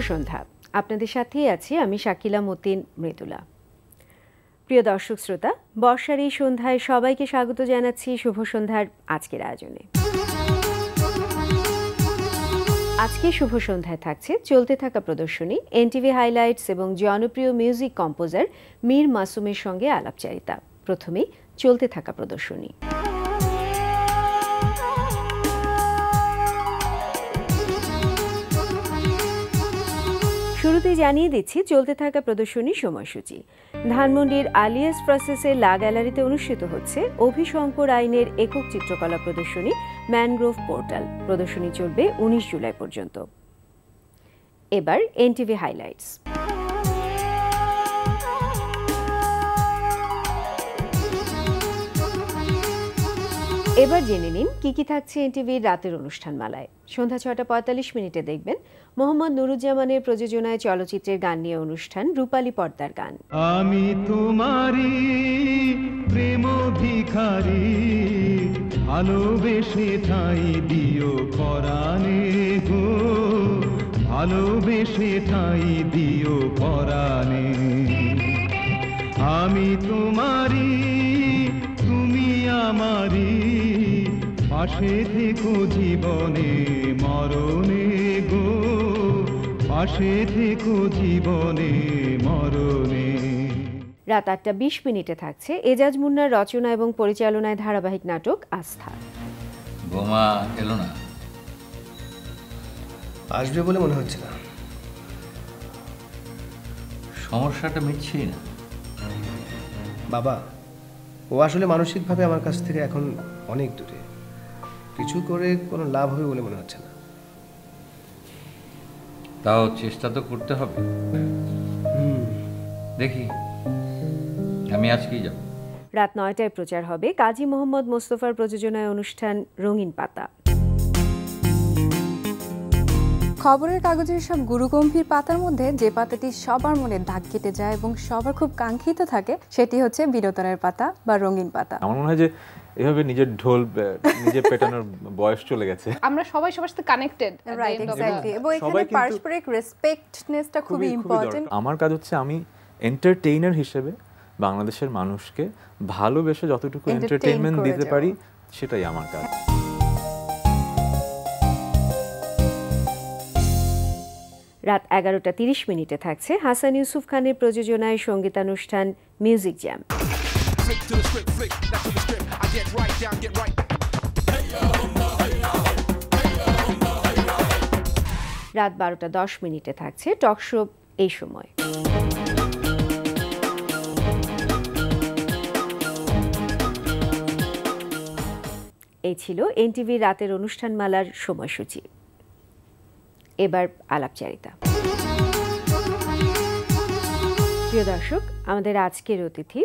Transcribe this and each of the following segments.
সন্ধ্যা। আপনাদের সাথেই আছি আমি শাকিলা মতিন মৃদুলা। প্রিয় দর্শক শ্রোতা, বর্ষার এই সন্ধ্যায় সবাইকে স্বাগত জানাচ্ছি শুভ সন্ধ্যার আজকের আয়োজনে। আজকে শুভ সন্ধ্যায় থাকছে চলতে থাকা প্রদর্শনী, এনটিভি হাইলাইটস এবং জনপ্রিয় মিউজিক কম্পোজার মীর মাসুমের সঙ্গে আলাপচারিতা। প্রথমেই চলতে থাকা প্রদর্শনী। শুরুতেই জানিয়ে দিচ্ছি চলতে থাকা প্রদর্শনীর সময়সূচি। ধানমন্ডির আলিয়াস প্রসেসের লা গ্যালারিতে অনুষ্ঠিত হচ্ছে অভিশঙ্কর আইনের একক চিত্রকলা প্রদর্শনী ম্যানগ্রোভ পোর্টাল। প্রদর্শনী চলবে 19 জুলাই পর্যন্ত। এবার এনটিভি হাইলাইটস। এবার জেনে নিন কি কি থাকছে এনটিভির রাতের অনুষ্ঠানমালায়। সন্ধ্যা 6:45 দেখবেন মোহাম্মদ নুরুজ্জামানের প্রযোজনায় চলচ্চিত্রের গান নিয়ে অনুষ্ঠান রূপালী পর্দার গান। আমি তোমারি প্রেম ভিখারি, ভালোবেসে ঠাই দিও পরাণে গো, ভালোবেসে ঠাই দিও পরাণে। আমি তোমারি তুমি আমারি, পাশে থেকো জীবনে মরণে গো, পাশে থেকো জীবনে মরণে। রাত 8:20 থাকছে এজাজ মুন্নার রচনা এবং পরিচালনায় ধারাবাহিক নাটক আস্থা। বোমা এলো না? আসবে বলে মনে হচ্ছে না। সমস্যাটা মিটছেই না। বাবা, ও আসলে মানসিকভাবে আমার কাছ থেকে এখন অনেক দূরে। কিছু করে কোনো লাভ হবে বলে মনে হচ্ছে না। তাও চেষ্টা তো করতে হবে। দেখি, আমি আজকেই যাব। রাত 9টায় প্রচার হবে কাজী মোহাম্মদ মোস্তফার প্রযোজনায় অনুষ্ঠান রঙিন পাতা। খবরের কাগজের সব গুরুগম্ভীর পাতার মধ্যে যে পাতাটি সবার মনে দাগ কেটে যায় এবং সবার খুব কাঙ্ক্ষিত থাকে সেটি হচ্ছে বিনোদনের পাতা বা রঙিন পাতা। আমার মনে হয় যে এভাবে নিজের ঢোল নিজে পেটানোর বয়স চলে গেছে। আমরা সবাই সবার সাথে কানেক্টেড, রাইট, এক্স্যাক্টলি। এবং এখানে পারস্পরিক রেসপেক্টনেসটা খুবই ইম্পর্টেন্ট। আমার কাজ হচ্ছে আমি এন্টারটেইনার হিসেবে বাংলাদেশের মানুষকে ভালোবেসে যতটুকু এন্টারটেইনমেন্ট দিতে পারি সেটাই আমার কাজ। রাত 11:30 থাকছে হাসান ইউসুফ খানের প্রযোজনায় সঙ্গীতানুষ্ঠান মিউজিক জ্যাম। রাত 12:10 থাকছে টক শো এই সময়। এই ছিল এনটিভি রাতের অনুষ্ঠানমালার সময়সূচি। এবার আলাপচারিতা। প্রিয় দর্শক, আমাদের আজকের অতিথি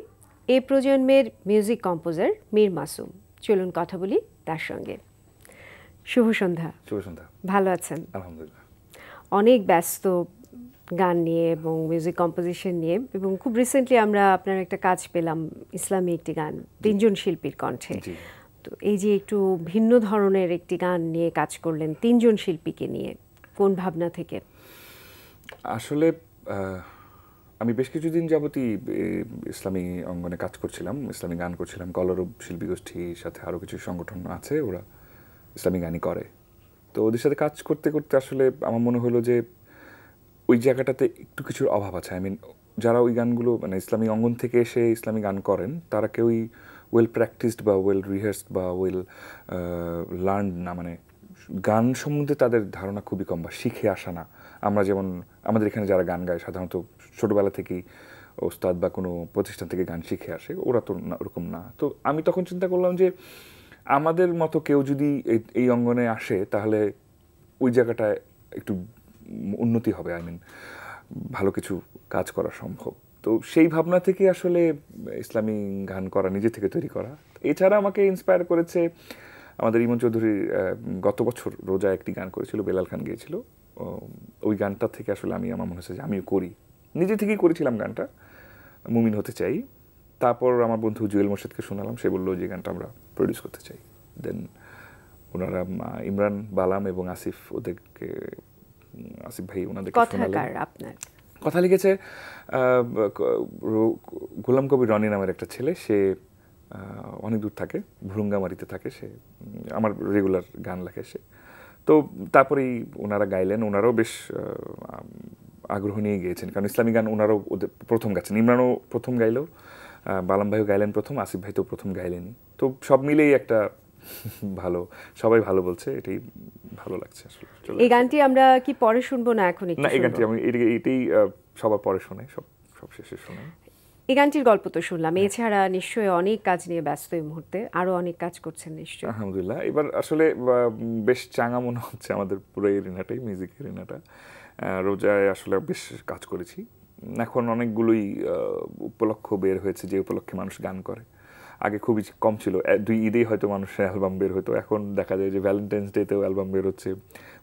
এই প্রজন্মের মিউজিক কম্পোজার মীর মাসুম। চলুন কথা বলি তার সঙ্গে। শুভ সন্ধ্যা। শুভ সন্ধ্যা। ভালো আছেন? আলহামদুলিল্লাহ। অনেক ব্যস্ত গান নিয়ে এবং মিউজিক কম্পোজিশন নিয়ে, এবং খুব রিসেন্টলি আমরা আপনার একটা কাজ পেলাম, ইসলামী একটি গান 3জন শিল্পীর কণ্ঠে। তো এই যে একটু ভিন্ন ধরনের একটি গান নিয়ে কাজ করলেন 3জন শিল্পীকে নিয়ে, কোন ভাবনা থেকে? আসলে আমি বেশ কিছুদিন যাবতই ইসলামী অঙ্গনে কাজ করছিলাম, ইসলামী গান করছিলাম। কলরব শিল্পী গোষ্ঠীর সাথে আরও কিছু সংগঠন আছে, ওরা ইসলামী গানই করে। তো ওদের সাথে কাজ করতে করতে আসলে আমার মনে হলো যে ওই জায়গাটাতে একটু কিছুর অভাব আছে। আই মিন, যারা ওই গানগুলো মানে ইসলামী অঙ্গন থেকে এসে ইসলামী গান করেন তারা কেউই ওয়েল প্র্যাকটিসড বা ওয়েল রিহার্সড বা ওয়েল লার্নড না। মানে গান সম্বন্ধে তাদের ধারণা খুবই কম বা শিখে আসা না। আমরা যেমন আমাদের এখানে যারা গান গায় সাধারণত ছোটোবেলা থেকেই ওস্তাদ বা কোনো প্রতিষ্ঠান থেকে গান শিখে আসে, ওরা তো ওরকম না। তো আমি তখন চিন্তা করলাম যে আমাদের মতো কেউ যদি এই অঙ্গনে আসে তাহলে ওই জায়গাটায় একটু উন্নতি হবে, আই মিন ভালো কিছু কাজ করা সম্ভব। তো সেই ভাবনা থেকে আসলে ইসলামী গান করা, নিজে থেকে তৈরি করা। এছাড়া আমাকে ইন্সপায়ার করেছে আমাদের ইমন চৌধুরী গত বছর রোজা একটি গান করেছিল, বেলাল খান গিয়েছিল। ওই গানটা থেকে আসলে আমার মনে হচ্ছে যে আমিও করি, নিজে থেকেই করেছিলাম গানটা, মুমিন হতে চাই। তারপর আমার বন্ধু জুয়েল মোর্শেদকে শোনালাম, সে বললো যে গানটা আমরা প্রডিউস করতে চাই। দেন ওনারা ইমরান, বালাম এবং আসিফ ওদেরকে আসিফ ভাই ওনাদেরকে কথাকার শোনালেন। আপনার কথা লিখেছে গোলাম কবির রনি নামের একটা ছেলে, সে অনেক দূর থাকে, ভুরুঙ্গামারিতে থাকে, সে আমার রেগুলার গান লেখে সে। তো তারপরেই ওনারা গাইলেন, ওনারাও বেশ আগ্রহ নিয়ে গিয়েছেন, কারণ ইসলামী গান ওনারাও ওদের প্রথম গাচ্ছেন। ইমরানও প্রথম গাইলো, বালাম ভাইও গাইলেন প্রথম, আসিফ ভাই তো প্রথম গাইলেনই। তো সব মিলেই একটা ভালো, সবাই ভালো বলছে, এটাই ভালো লাগছে আসলে। এই গানটি আমরা কি পরে শুনবো না এখন একটু না, এই শুনবো? গানটি আমি এটাই সবার পরে শোনাই, সব শেষে শোনাই। এই গানটির গল্প তো শুনলাম, এছাড়া নিশ্চয়ই অনেক কাজ নিয়ে ব্যস্ত এই মুহূর্তে, আরো অনেক কাজ করছেন নিশ্চয়ই। আলহামদুলিল্লাহ, এবার আসলে বেশ চাঙা মনে হচ্ছে আমাদের পুরো এরিনাটাই, মিউজিক এরিনাটা। রোজায় আসলে বেশ কাজ করেছি, এখন অনেকগুলোই উপলক্ষ বের হয়েছে যে উপলক্ষে মানুষ গান করে। আগে খুবই কম ছিল, 2 ঈদেই হয়তো মানুষের অ্যালবাম বের হতো, এখন দেখা যায় যে ভ্যালেন্টাইন্স ডেতেও অ্যালবাম বের হচ্ছে,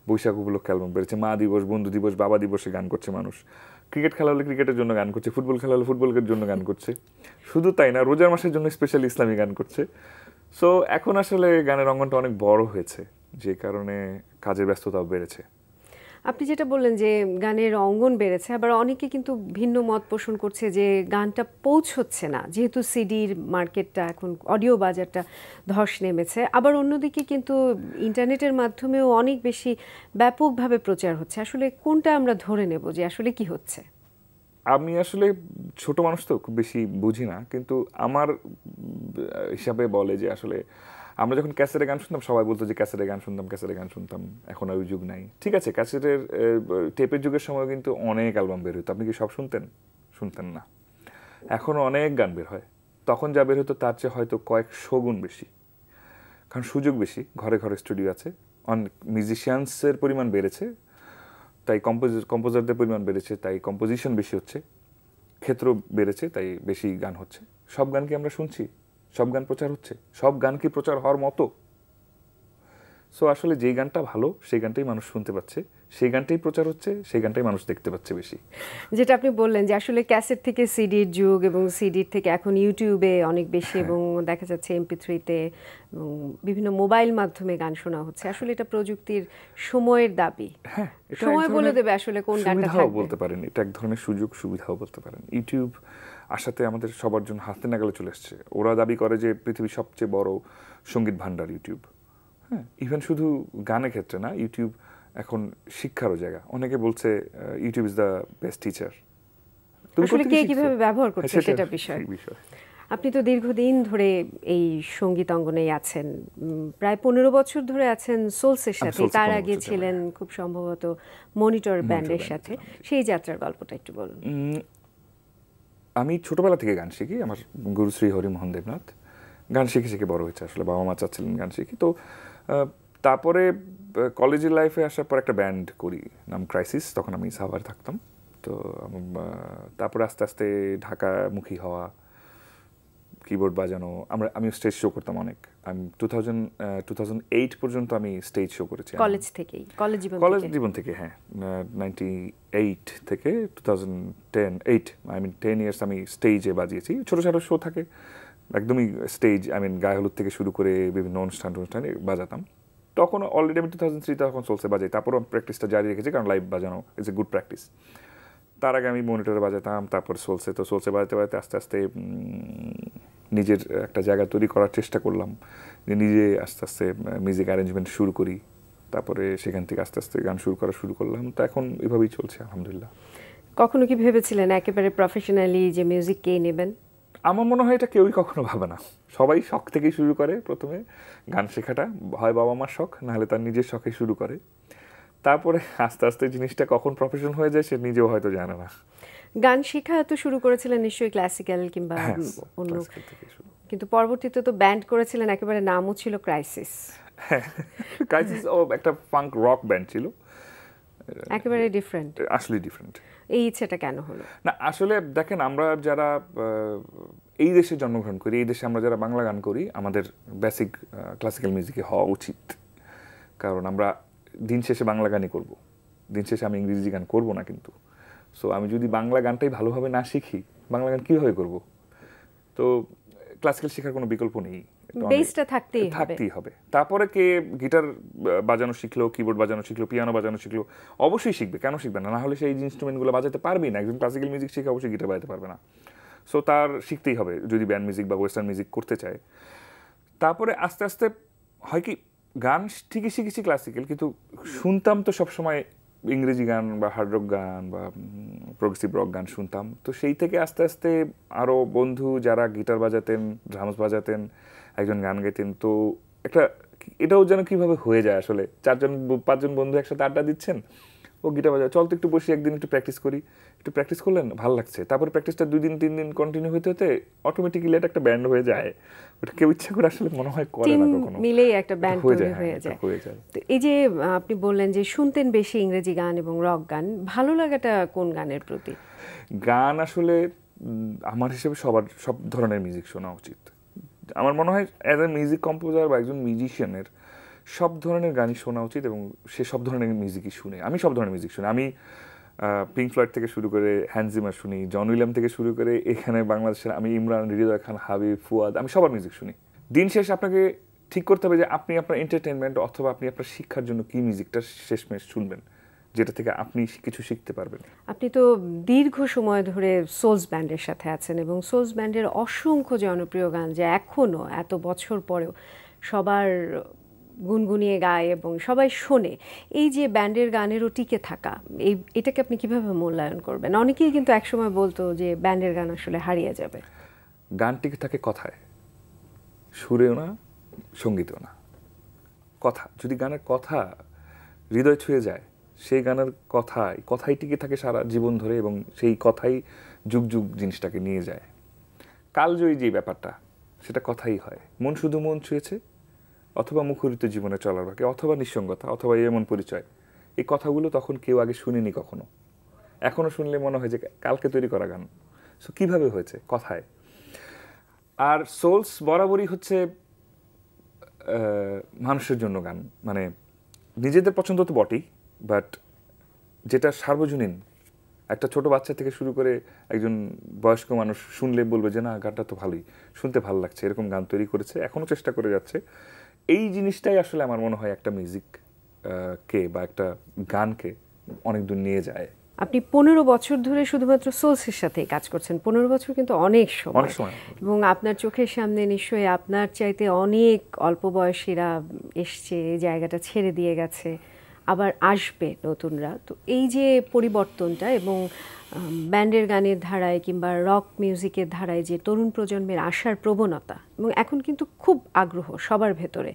বৈশাখ উপলক্ষে অ্যালবাম বেরোচ্ছে, মা দিবস, বন্ধু দিবস, বাবা দিবসে গান করছে মানুষ, ক্রিকেট খেলা হলে ক্রিকেটের জন্য গান করছে, ফুটবল খেলা হলে ফুটবলের জন্য গান করছে। শুধু তাই না, রোজার মাসের জন্য স্পেশালি ইসলামী গান করছে। সো এখন আসলে গানের অঙ্গনটা অনেক বড় হয়েছে, যে কারণে কাজের ব্যস্ততাও বেড়েছে। আপনি যেটা বললেন যে গানের অঙ্গন বেড়েছে, আবার অনেকে কিন্তু ভিন্ন মত পোষণ করছে যে গানটা পৌঁছচ্ছে না, যেহেতু সিডির মার্কেটটা এখন, অডিও বাজারটা ধস নেমেছে। আবার অন্যদিকে কিন্তু ইন্টারনেটের মাধ্যমেও অনেক বেশি ব্যাপকভাবে প্রচার হচ্ছে। আসলে কোনটা আমরা ধরে নেব যে আসলে কি হচ্ছে? আমি আসলে ছোট মানুষ তো খুব বেশি বুঝি না, কিন্তু আমার হিসাবে বলে যে আসলে আমরা যখন ক্যাসেটে গান শুনতাম সবাই বলতো যে ক্যাসেটে গান শুনতাম, এখন আর ওই যুগ নাই। ঠিক আছে, ক্যাসেটের টেপের যুগের সময় কিন্তু অনেক অ্যালবাম বের হতো, আপনি কি সব শুনতেন না? এখন অনেক গান বের হয়, তখন যা বের হতো তার চেয়ে হয়তো কয়েকশো গুণ বেশি, কারণ সুযোগ বেশি, ঘরে ঘরে স্টুডিও আছে, অনেক মিউজিশিয়ানসের পরিমাণ বেড়েছে, তাই কম্পোজারদের পরিমাণ বেড়েছে, তাই কম্পোজিশন বেশি হচ্ছে, ক্ষেত্র বেড়েছে, তাই বেশি গান হচ্ছে। সব গান কি আমরা শুনছি? সব গান প্রচার হচ্ছে? সব গান কি প্রচার হওয়ার মতো? সো আসলে যেই গানটা ভালো সেই গানটাই মানুষ শুনতে পাচ্ছে, সেই গানটাই প্রচার হচ্ছে, সেই গানটাই মানুষ দেখতে পাচ্ছে বেশি। যেটা আপনি বললেন যে আসলে ক্যাসেট থেকে সিডির যুগ, এবং সিডির থেকে এখন ইউটিউবে অনেক বেশি, এবং দেখা যাচ্ছে MP3-তে, এবং বিভিন্ন মোবাইল মাধ্যমে গান শোনা হচ্ছে। আসলে এটা প্রযুক্তির সময়ের দাবি। হ্যাঁ, সময় বলে দেবে আসলে কোন গানটা সুবিধাও থাকবে। বলতে পারেন, এটা এক ধরনের সুযোগ সুবিধাও বলতে পারেন। ইউটিউব আসাতে আমাদের সবার জন্য হাতে নাগালে চলে এসছে। ওরা দাবি করে যে পৃথিবীর সবচেয়ে বড় সঙ্গীত ভান্ডার ইউটিউব। হ্যাঁ, ইভেন শুধু গানের ক্ষেত্রে না, ইউটিউব এখন শিক্ষারও জায়গা। অনেকে বলছে YouTube is the best teacher. আসলে কে কিভাবে ব্যবহার করছে সেটা বিষয়। আপনি তো দীর্ঘদিন ধরে এই সঙ্গীত অঙ্গনেই আছেন, প্রায় 15 বছর ধরে আছেন সোলসের সাথে। তার আগে ছিলেন খুব সম্ভবত মনিটর ব্যান্ডের সাথে। সেই যাত্রার গল্পটা একটু বলুন। আমি ছোটবেলা থেকে গান শিখি, আমার গুরু শ্রী হরিমোহন দেবনাথ। গান শিখে শিখে বড় হয়েছে, আসলে বাবা মা চাচ্ছিলেন গান শিখি। তো তারপরে কলেজের লাইফে আসার পর একটা ব্যান্ড করি, নাম ক্রাইসিস, তখন আমি সাভারে থাকতাম। তো তারপরে আস্তে আস্তে ঢাকামুখী হওয়া, কিবোর্ড বাজানো, আমি স্টেজ শো করতাম অনেক। আমি 2008 পর্যন্ত আমি স্টেজ শো করেছি কলেজ থেকেই, কলেজ জীবন থেকে। হ্যাঁ, 98 থেকে 2010 10 ইয়ার্স আমি স্টেজে বাজিয়েছি। ছোটো ছোটো শো থাকে, একদমই স্টেজ, গায়ে হলুদ থেকে শুরু করে বিভিন্ন অনুষ্ঠানে বাজাতাম। তখন অলরেডি আমি 2003 তখন সোলসে বাজাই, তারপরও প্র্যাকটিসটা জারি রেখেছি, কারণ লাইভ বাজানো ইজ এ গুড প্র্যাকটিস। তার আগে আমি মনিটরে বাজাতাম, তারপর সোলসে বাজাতে বাজাতে আস্তে আস্তে নিজের একটা জায়গা তৈরি করার চেষ্টা করলাম, যে নিজে আস্তে আস্তে মিউজিক অ্যারেঞ্জমেন্ট শুরু করি। তারপরে সেখান থেকে আস্তে আস্তে গান শুরু করলাম। তো এখন এভাবেই চলছে আলহামদুলিল্লাহ। কখনো কি ভেবেছিলেন একেবারে প্রফেশনালি যে মিউজিক কে নেবেন? আমার মনে হয় এটা কেউই কখনো ভাবে না। সবাই শখ থেকেই শুরু করে, প্রথমে গান শেখাটা হয় বাবা মার শখ, নাহলে তার নিজের শখে শুরু করে। তারপরে আস্তে আস্তে জিনিসটা কখন প্রফেশন হয়ে যায় সে নিজেও হয়তো জানে না। গান শেখা তো শুরু করেছিলেন নিশ্চয়ই ক্লাসিক্যাল কিংবা অন্য, কিন্তু পরবর্তীতে তো ব্যান্ড করেছিলেন, একেবারে নামও ছিল ক্রাইসিস। ক্রাইসিস একটা ফাঙ্ক রক ব্যান্ড ছিল, একেবারে ডিফারেন্ট। আসলে ডিফারেন্ট। এই ইচ্ছেটা কেন হলো? না, আসলে দেখেন, আমরা যারা এই দেশে জন্মগ্রহণ করি, এই দেশে আমরা যারা বাংলা গান করি, আমাদের বেসিক ক্লাসিক্যাল মিউজিকে হওয়া উচিত। কারণ আমরা দিন শেষে বাংলা গানই করব, দিন শেষে আমি ইংরেজি গান করব না। কিন্তু সো আমি যদি বাংলা গানটাই ভালোভাবে না শিখি, বাংলা গান কীভাবে করব? তো ক্লাসিক্যাল শেখার কোনো বিকল্প নেই, বেসটা থাকতেই হবে। তারপরে কে গিটার বাজানো শিখলো, কিবোর্ড বাজানো শিখলো, পিয়ানো বাজানো শিখলো, অবশ্যই শিখবে, কেন শিখবে না? না হলে সেই ইনস্ট্রুমেন্টগুলো বাজাতে পারবেই না। একজন ক্লাসিক্যাল মিউজিক শিখে অবশ্যই গিটার বাজাতে পারবে না। সো তার শিখতেই হবে যদি ব্যান্ড মিউজিক বা ওয়েস্টার্ন মিউজিক করতে চায়। তারপরে আস্তে আস্তে হয় কি, গান ঠিকই শিখেছি ক্লাসিক্যাল, কিন্তু শুনতাম তো সবসময় ইংরেজি গান বা হার্ড রক গান বা প্রোগ্রেসিভ রক গান শুনতাম। তো সেই থেকে আস্তে আস্তে আরও বন্ধু যারা গিটার বাজাতেন, ড্রামস বাজাতেন, একজন গান গাইতেন, তো একটা এটাও যেন কীভাবে হয়ে যায় আসলে, 4-5জন বন্ধু একসাথে আড্ডা দিচ্ছেন, ও গিটার বাজায়, চল তো একটু বসি একদিন একটু প্র্যাকটিস করি, একটু প্র্যাকটিস করলেন ভালো লাগছে, তারপরে প্র্যাকটিসটা 2 দিন 3 দিন কন্টিনিউ হতে হতে অটোমেটিক্যালি এটা একটা ব্যান্ড হয়ে যায়। ওটা কেউ ইচ্ছা করে আসলে মনে হয় করে না কখনো, মিলেই একটা ব্যান্ড হয়ে যায়। তো এই যে আপনি বললেন যে শুনতেন বেশি ইংরেজি গান এবং রক গান, ভালো লাগাটা কোন গানের প্রতি? গান আসলে আমার হিসেবে সব ধরনের মিউজিক শোনা উচিত। আমার মনে হয় অ্যাজ এ মিউজিক কম্পোজার বা একজন মিউজিশিয়ানের সব ধরনের গানই শোনা উচিত, এবং সে সব ধরনের মিউজিকই শুনে। আমি সব ধরনের মিউজিক শুনি। আমি পিঙ্ক ফ্লয়েড থেকে শুরু করে হ্যান্স জিমার শুনি, জন উইলিয়াম থেকে শুরু করে এখানে বাংলাদেশের আমি ইমরান, হৃদয় খান, হাবিব, ফুয়াদ, আমি সবার মিউজিক শুনি। দিন শেষ আপনাকে ঠিক করতে হবে যে আপনি আপনার এন্টারটেনমেন্ট অথবা আপনি আপনার শিক্ষার জন্য কি মিউজিকটা শেষমেশ শুনবেন, যেটা থেকে আপনি কিছু শিখতে পারবেন। আপনি তো দীর্ঘ সময় ধরে সোলস ব্যান্ডের সাথে আছেন, এবং সোলস ব্যান্ডের অসংখ্য জনপ্রিয় গান যে এখনও এত বছর পরেও সবার গুনগুনিয়ে গায় এবং সবাই শোনে, এই যে ব্যান্ডের গানেরও টিকে থাকা, এটাকে আপনি কিভাবে মূল্যায়ন করবেন? অনেকেই কিন্তু একসময় বলতো যে ব্যান্ডের গান আসলে হারিয়ে যাবে। গান টিকে থাকে কথায়, সুরেও না, সঙ্গীতেও না। কথা, যদি গানের কথা হৃদয় ছুঁয়ে যায়, সেই গানের কথাই টিকে থাকে সারা জীবন ধরে, এবং সেই কথাই যুগ যুগ জিনিসটাকে নিয়ে যায়। কালজয়ী যে ব্যাপারটা, সেটা কথাই হয়। মন শুধু মন ছুঁয়েছে, অথবা মুখরিত জীবনে চলার বাকি, অথবা নিঃসঙ্গতা, অথবা এমন পরিচয়, এই কথাগুলো তখন কেউ আগে শুনেনি কখনো। এখনো শুনলে মনে হয় যে কালকে তৈরি করা গান। সো কীভাবে হয়েছে? কথায়। আর সোলস বরাবরই হচ্ছে মানুষের জন্য গান, মানে নিজেদের পছন্দ তো বটেই, বাট যেটা সার্বজনীন, একটা ছোট বাচ্চা থেকে শুরু করে একজন বয়স্ক মানুষ শুনলে বলবে যে না, গানটা তো ভালোই, শুনতে ভালো লাগছে, এরকম গান তৈরি করেছে, এখনও চেষ্টা করে যাচ্ছে। এই জিনিসটাই আসলে আমার মনে হয় একটা মিউজিক কে বা একটা গানকে অনেক দূর নিয়ে যায়। আপনি 15 বছর ধরে শুধুমাত্র সোলসের সাথেই কাজ করছেন। 15 বছর কিন্তু অনেক সময়, এবং আপনার চোখের সামনে নিশ্চয়ই আপনার চাইতে অনেক অল্প বয়সীরা এসছে, এই জায়গাটা ছেড়ে দিয়ে গেছে, আবার আসবে নতুনরা। তো এই যে পরিবর্তনটা, এবং ব্যান্ডের গানের ধারায় কিংবা রক মিউজিকের ধারায় যে তরুণ প্রজন্মের আসার প্রবণতা, এবং এখন কিন্তু খুব আগ্রহ সবার ভেতরে,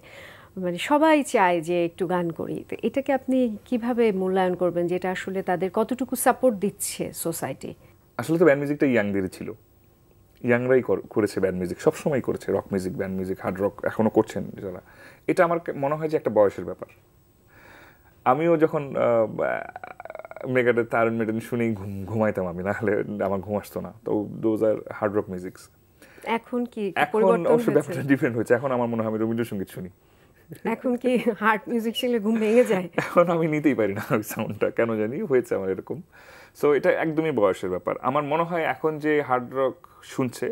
মানে সবাই চায় যে একটু গান করি, তো এটাকে আপনি কিভাবে মূল্যায়ন করবেন, যেটা আসলে তাদের কতটুকু সাপোর্ট দিচ্ছে সোসাইটি? আসলে তো ব্যান্ড মিউজিকটা ইয়াংদেরই ছিল, ইয়াংরাই করেছে ব্যান্ড মিউজিক, সবসময় করেছে rock music, band music, hard rock এখনও করছেন যারা। এটা আমার মনে হয় যে একটা বয়সের ব্যাপার। আমিও যখন মেগাডেথ, আয়রন মেডেন শুনেই ঘুমাইতাম আমি, না হলে আমার ঘুম আসতো না। তো দোজ আর হার্ড রক মিউজিকস। এখন কি পরিবর্তন হয়েছে? ব্যাপারটা ডিফারেন্ট হয়েছে। এখন আমার মনে হয় আমি রবীন্দ্রসঙ্গীত শুনি। এখন কি হার্ড মিউজিক শুনলে ঘুম ভেঙে যায়? এখন আমি নিতেই পারি না ওই সাউন্ডটা, কেন জানি হয়েছে আমার এরকম। সো এটা একদমই বয়সের ব্যাপার। আমার মনে হয় এখন যে হার্ড রক শুনছে,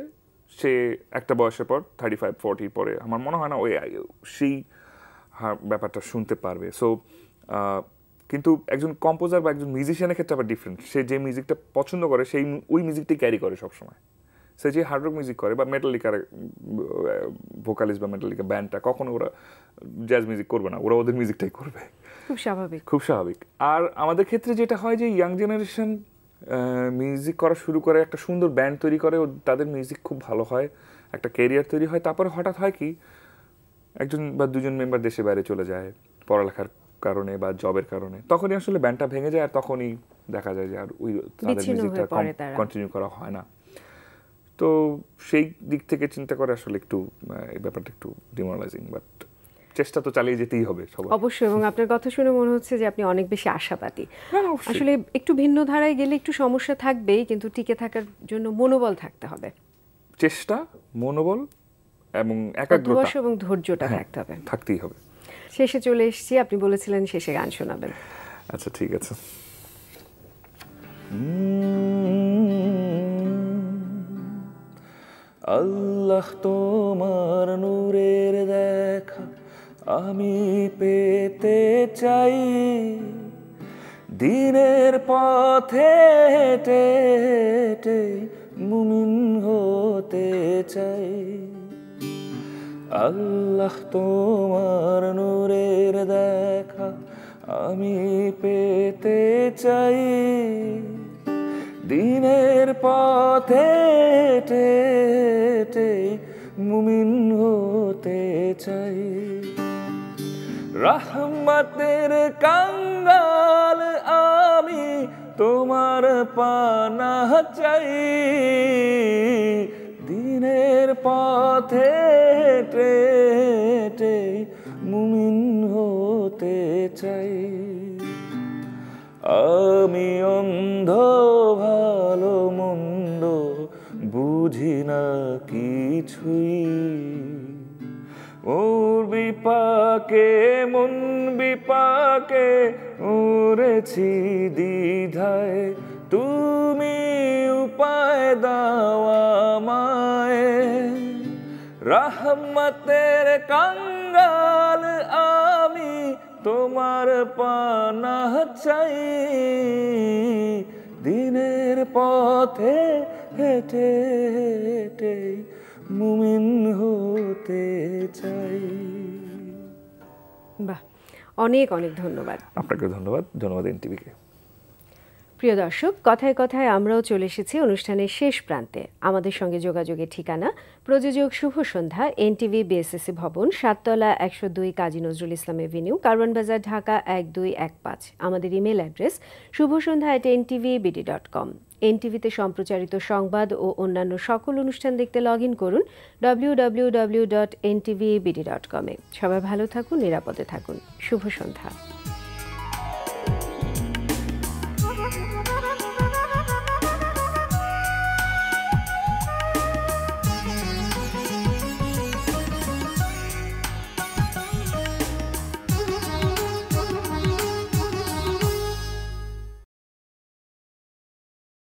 সে একটা বয়সের পর 35-40 পরে আমার মনে হয় না ওই সেই ব্যাপারটা শুনতে পারবে। সো কিন্তু একজন কম্পোজার বা একজন মিউজিশিয়ানের ক্ষেত্রে আবার ডিফারেন্ট। সে যে মিউজিকটা পছন্দ করে সেই ওই মিউজিকটাই ক্যারি করে সবসময়। সে যে হার্ড রক মিউজিক করে বা মেটালিকার ভোকালিস্ট বা মেটালিকা ব্যান্ডটা, কখনো ওরা জ্যাজ মিউজিক করবে না, ওরা ওদের মিউজিকটাই করবে। খুব স্বাভাবিক, খুব স্বাভাবিক। আর আমাদের ক্ষেত্রে যেটা হয় যে ইয়াং জেনারেশন মিউজিক করা শুরু করে, একটা সুন্দর ব্যান্ড তৈরি করে, তাদের মিউজিক খুব ভালো হয়, একটা ক্যারিয়ার তৈরি হয়। তারপরে হঠাৎ হয় কি, একজন বা দুজন মেম্বার দেশে বাইরে চলে যায় পড়ালেখার কারণে বা জবের কারণে, তখনই আসলে ব্যান্ডটা ভেঙে যায়, আর তখনই দেখা যায় যে আর ওই তাদের মিউজিকটা কন্টিনিউ করা হয় না। তো সেই দিক থেকে চিন্তা করে আসলে একটু এই ব্যাপারটা একটু ডিমোরালাইজিং, বাট চেষ্টা তো চালিয়ে যেতেই হবে সবাই। অবশ্যই। এবং আপনার কথা শুনে মনে হচ্ছে যে আপনি অনেক বেশি আশাবাদী। আসলে একটু ভিন্ন ধারায় গেলে একটু সমস্যা থাকবেই, কিন্তু টিকে থাকার জন্য মনোবল থাকতে হবে, চেষ্টা, মনোবল এবং একাগ্রতা এবং ধৈর্যটা থাকতে হবে, থাকতেই হবে। শেষে চলে এসেছি, আপনি বলেছিলেন শেষে গান শোনাবেন। আচ্ছা ঠিক আছে। আল্লাহ তোমার নূরের দেখা আমি পেতে চাই, দিনের পথে হেঁটে হেঁটে মুমিন হতে চাই। আল্লাহ তোমার নূরের দেখা আমি পেতে চাই, দিনের পথে হেঁটে হেঁটে মুমিন হতে চাই। রহমতের কাঙ্গাল আমি তোমার পানাহ চাই, দিনের পথে হেঁটে হেঁটে মুমিন হতে চাই। আমি অন্ধ ভালো মন্দ বুঝি না কিছুই, ওর বিপাকে মন বিপাকে উড়েছি দ্বিধায়, তুমি উপায় দাও আমায়। রহমতের কাঙ্গাল আমি তোমার পানাহ চাই, দিনের পথে হেঁটে হেঁটে মুমিন হতে চাই। বাহ, অনেক অনেক ধন্যবাদ। আপনাকে ধন্যবাদ। ধন্যবাদ এনটিভিকে। প্রিয় দর্শক, কথায় কথায় আমরাও চলে এসেছি অনুষ্ঠানের শেষ প্রান্তে। আমাদের সঙ্গে যোগাযোগের ঠিকানা প্রযোজক শুভ সন্ধ্যা, এনটিভি বিএসএসসি ভবন, 7তলা 102 কাজী নজরুল ইসলাম এভিনিউ, কারওয়ান বাজার, ঢাকা 1215। আমাদের ইমেল অ্যাড্রেস shubhosandha@ntvbd.com। এনটিভিতে সম্প্রচারিত সংবাদ ও অন্যান্য সকল অনুষ্ঠান দেখতে লগ ইন করুন www.ntvbd.com-এ। সবাই ভালো থাকুন, নিরাপদে থাকুন। শুভ সন্ধ্যা।